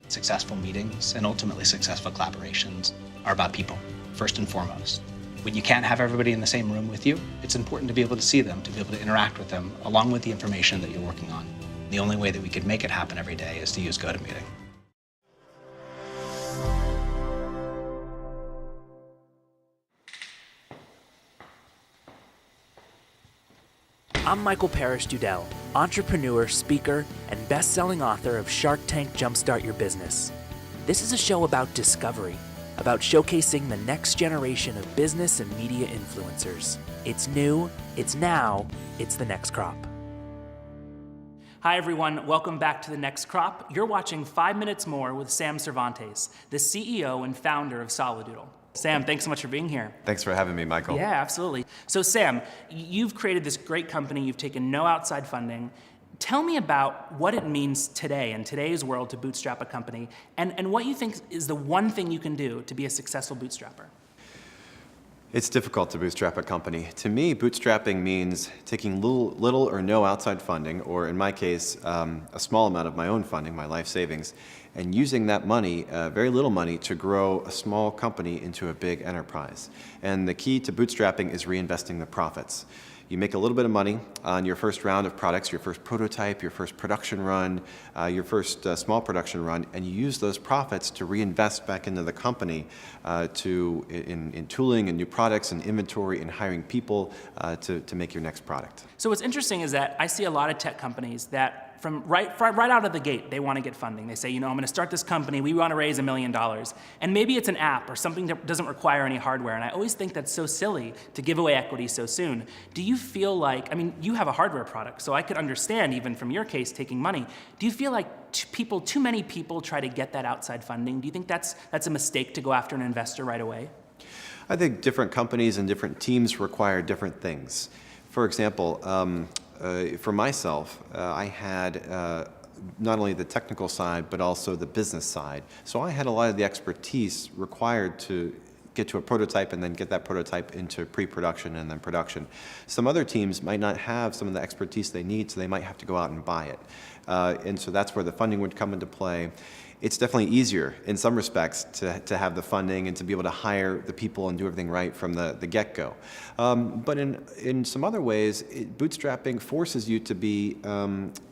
Successful meetings and ultimately successful collaborations are about people, first and foremost. When you can't have everybody in the same room with you, it's important to be able to see them, to be able to interact with them, along with the information that you're working on. The only way that we could make it happen every day is to use GoToMeeting. I'm Michael Parrish Dudell, entrepreneur, speaker, and best-selling author of Shark Tank Jumpstart Your Business. This is a show about discovery, about showcasing the next generation of business and media influencers. It's new, it's now, it's the next crop. Hi everyone, welcome back to The Next Crop. You're watching 5 Minutes More with Sam Cervantes, the CEO and founder of Solidoodle. Sam, thanks so much for being here. Thanks for having me, Michael. Yeah, absolutely. So Sam, you've created this great company, you've taken no outside funding. Tell me about what it means today, in today's world, to bootstrap a company, and what you think is the one thing you can do to be a successful bootstrapper. It's difficult to bootstrap a company. To me, bootstrapping means taking little or no outside funding, or in my case, a small amount of my own funding, my life savings, and using that money, very little money, to grow a small company into a big enterprise. And the key to bootstrapping is reinvesting the profits. You make a little bit of money on your first round of products, your first prototype, your first production run, your first small production run, and you use those profits to reinvest back into the company in tooling and new products and inventory and hiring people to make your next product. So what's interesting is that I see a lot of tech companies that from right out of the gate, they want to get funding. They say, I'm going to start this company, we want to raise $1 million. And maybe it's an app or something that doesn't require any hardware. And I always think that's so silly to give away equity so soon. Do you feel like, you have a hardware product, so I could understand even from your case taking money. Do you feel like too many people try to get that outside funding? Do you think that's a mistake to go after an investor right away? I think different companies and different teams require different things. For example, for myself, I had not only the technical side, but also the business side. So I had a lot of the expertise required to get to a prototype and then get that prototype into pre-production and then production. Some other teams might not have some of the expertise they need, so they might have to go out and buy it. And so that's where the funding would come into play. It's definitely easier in some respects to have the funding and to be able to hire the people and do everything right from the get-go. But in some other ways, bootstrapping forces you to be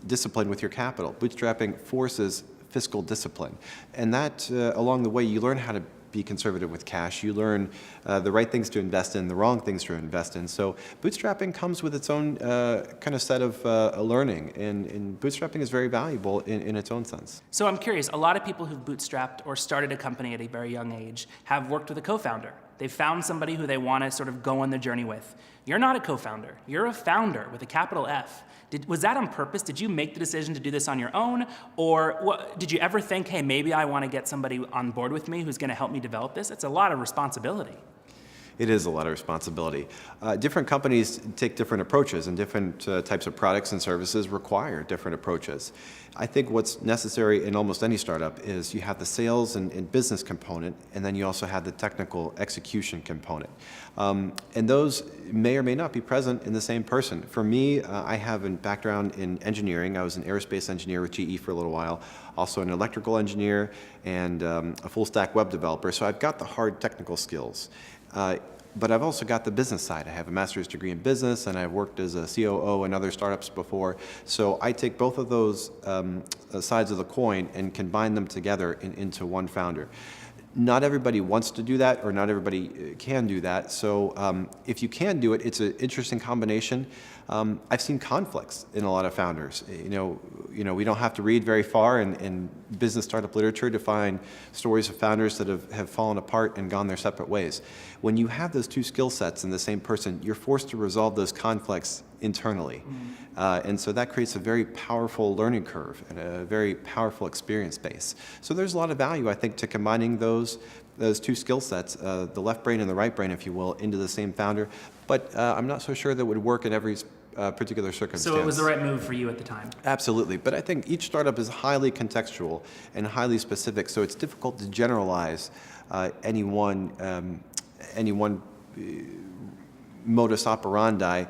disciplined with your capital. Bootstrapping forces fiscal discipline. And that, along the way, you learn how to be conservative with cash. You learn the right things to invest in, the wrong things to invest in. So bootstrapping comes with its own kind of set of learning, and bootstrapping is very valuable in its own sense. So I'm curious, a lot of people who've bootstrapped or started a company at a very young age have worked with a co-founder. They've found somebody who they want to sort of go on the journey with. You're not a co-founder. You're a founder with a capital F. Was that on purpose? Did you make the decision to do this on your own? Or did you ever think, hey, maybe I want to get somebody on board with me who's going to help me develop this? It's a lot of responsibility. It is a lot of responsibility. Different companies take different approaches, and different types of products and services require different approaches. I think what's necessary in almost any startup is you have the sales and business component, and then you also have the technical execution component. And those may or may not be present in the same person. For me, I have a background in engineering. I was an aerospace engineer with GE for a little while, also an electrical engineer, and a full-stack web developer. So I've got the hard technical skills. But I've also got the business side. I have a master's degree in business, and I've worked as a COO in other startups before. So I take both of those sides of the coin and combine them together into one founder. Not everybody wants to do that, or not everybody can do that. So if you can do it, it's an interesting combination. I've seen conflicts in a lot of founders. We don't have to read very far in business startup literature to find stories of founders that have fallen apart and gone their separate ways. When you have those two skill sets in the same person, you're forced to resolve those conflicts internally. And so that creates a very powerful learning curve and a very powerful experience base. So there's a lot of value, I think, to combining those two skill sets, the left brain and the right brain, if you will, into the same founder. But I'm not so sure that would work in every particular circumstance. So it was the right move for you at the time? Absolutely. But I think each startup is highly contextual and highly specific, so it's difficult to generalize any one modus operandi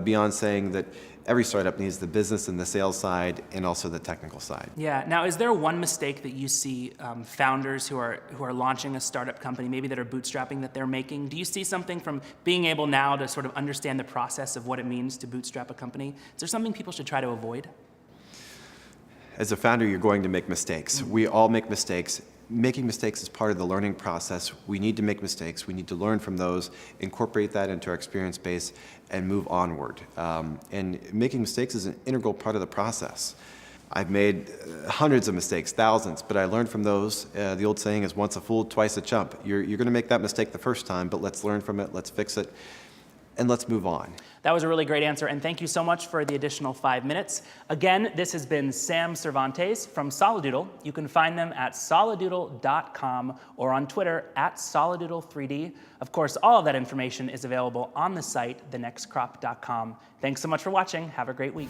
beyond saying that every startup needs the business and the sales side and also the technical side. Yeah. Now, is there one mistake that you see founders who are launching a startup company, maybe that are bootstrapping, that they're making? Do you see something from being able now to sort of understand the process of what it means to bootstrap a company? Is there something people should try to avoid? As a founder, you're going to make mistakes. We all make mistakes. Making mistakes is part of the learning process. We need to make mistakes. We need to learn from those, incorporate that into our experience base, and move onward. And making mistakes is an integral part of the process. I've made hundreds of mistakes, thousands, but I learned from those. The old saying is, once a fool, twice a chump. You're going to make that mistake the first time, but let's learn from it, let's fix it, and let's move on. That was a really great answer, and thank you so much for the additional 5 minutes. Again, this has been Sam Cervantes from Solidoodle. You can find them at solidoodle.com or on Twitter at Solidoodle3D. Of course, all of that information is available on the site, thenextcrop.com. Thanks so much for watching. Have a great week.